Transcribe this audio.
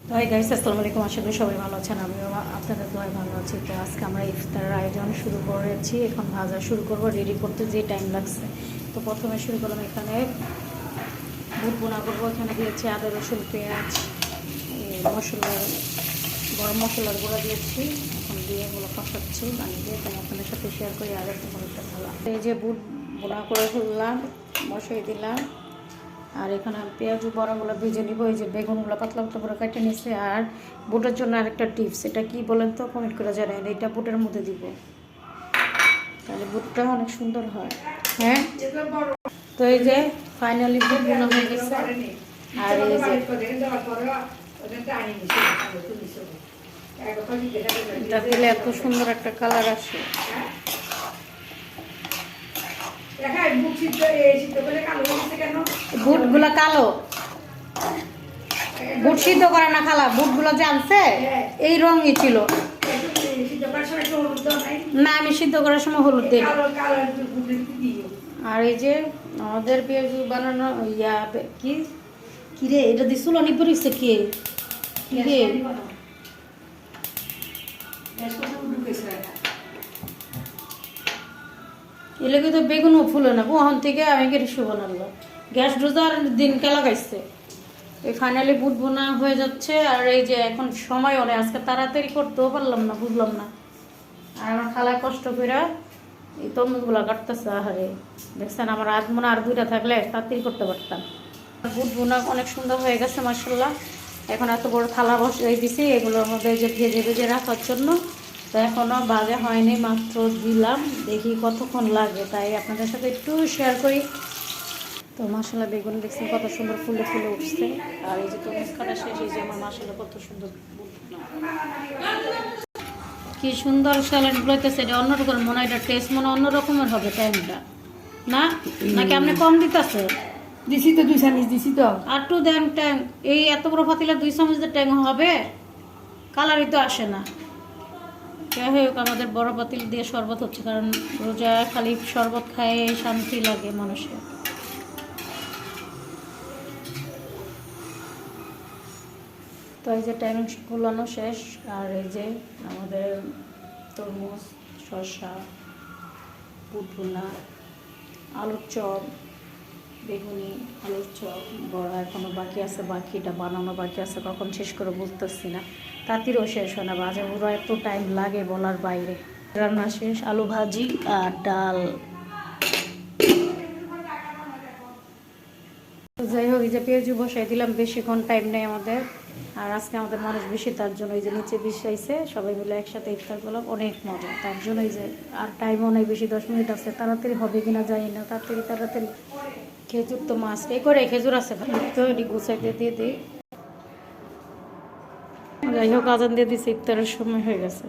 তো hi guys, আসসালামু আলাইকুম। আশা করি সবাই ভালো আছেন, আমিও আপনাদের দোয়ায় ভালো আছি। তো আজকে আমরা ইফতারের আয়োজন শুরু করেছি। এখন ভাজা শুরু করব, রেডি করতে যে টাইম লাগছে। তো প্রথমে শুরু করলাম, এখানে বুট বোনা করবো। এখানে দিয়েছি আদা, রসুন, পেঁয়াজ, মশলার গরম মশলার গুঁড়া দিয়েছি। এখন দিয়ে এগুলো কষাচ্ছি পানি দিয়ে। তো আপনাদের সাথে শেয়ার করি আর একটা একটা ভালো। এই যে বুট বোনা করে ফেললাম, বসাই দিলাম। আর এখানে পেঁয়াজ বড়াগুলো ভেজে নিব। এই যে বেগুনগুলো পাতলা পাতলা করে কেটে নিচ্ছে। আর বুটের জন্য আরেকটা টিপস, এটা কি বলেন তো, কমেন্ট করে জানেন। এটা বুটের মধ্যে দিব, তাহলে বুটটা অনেক সুন্দর হয়। হ্যাঁ, তো এই যে ফাইনালি বুট বোনা হয়ে গেছে। আর এই যে এটা দিলে এত সুন্দর একটা কালার আসে। বুটগুলো কালো, বুট সিদ্ধ করে না খালা, বুটগুলো জানছে এই রঙই ছিল না। আমি সিদ্ধ করার সময় হলুদ দিই। আর এই যে আমাদের পেঁয়াজু বানানো ইয়া কি কিরে, এটা দিছিল অনেক পরিচ্ছে কে কিরে, এলাকা তো বেগুনও ফুলে না। ওখান থেকে আমি কেটে শুভ আনলো, গ্যাস রোজার দিনকে লাগাইছে। এই ফাইনালি বুট বোনা হয়ে যাচ্ছে। আর এই যে এখন সময় অনেক, আজকে তাড়াতাড়ি করতেও পারলাম না, বুঝলাম না। আর আমার খালায় কষ্ট করে এই তরমুজগুলো কাটতেছে। আহারে দেখছেন, আমার আর মনে আর দুইটা থাকলে তাড়াতাড়ি করতে পারতাম। বুট বোনা অনেক সুন্দর হয়ে গেছে মাশাআল্লাহ। এখন এত বড় থালা বসিয়ে দিছি এগুলোর মধ্যে যে ভেজে ভেজে রাখার জন্য। তো এখনও ভাজা হয়নি, মাত্র দিলাম, দেখি কতক্ষণ লাগে, তাই আপনাদের সাথে একটু শেয়ার করি। তো মাশাআল্লাহ বেগুন দেখছেন কত সুন্দর ফুলে ফুলে উঠছে। আর এই যে তরমুজ কাটা শেষ, এই যে আমার মাশাআল্লাহ কত সুন্দর কি সুন্দর স্যালাড গুলোতেছে। এটা অন্যরকম মনে হয়, এটা টেস্ট মনে অন্যরকমের হবে টাইমটা না, নাকি আপনি কম দিতেছে? দিছি তো 2 চামচ দিছি তো। আর টু দেন ট্যাং, এই এত বড় পাতিলা 2 চামচ ট্যাং হবে? কালারই তো আসে না। যাই হোক, আমাদের বড় পাতিল দিয়ে শরবত হচ্ছে, কারণ রোজা খালি শরবত খায় শান্তি লাগে মানুষের। তো এই যে ট্যাং গুলানো শেষ। আর এই যে আমাদের তরমুজ, শসা, বুট বোনা, আলুর চপ, বেগুনি, আলুর চপ, বড়া এখনও বাকি আছে, বাকিটা বানানো বাকি আছে, কখন শেষ করে বুঝতেছি না। তাঁতিরও শেষ হয় না, ভাজা বুড়ো এত টাইম লাগে বলার বাইরে। রান্না শেষ, আলু ভাজি আর ডাল। যাই হোক, এই যে পেঁয়াজু বসাই দিলাম, বেশিক্ষণ টাইম নেই আমাদের। আর আজকে আমাদের মানুষ বেশি, তার জন্য এই যে নিচে বসাইছে, সবাই মিলে একসাথে ইফতার করলাম, অনেক মজা। তার জন্য এই যে আর টাইমও নেই বেশি, 10 মিনিট আছে। তাড়াতাড়ি হবে কিনা জানি না, তাড়াতাড়ি। খেজুর তো মাছ এই করে, খেজুর আছে তো এটি গুছাইতে দিয়ে দিই। যাই হোক, আজান দিয়ে দিচ্ছে, ইফতারের সময় হয়ে গেছে।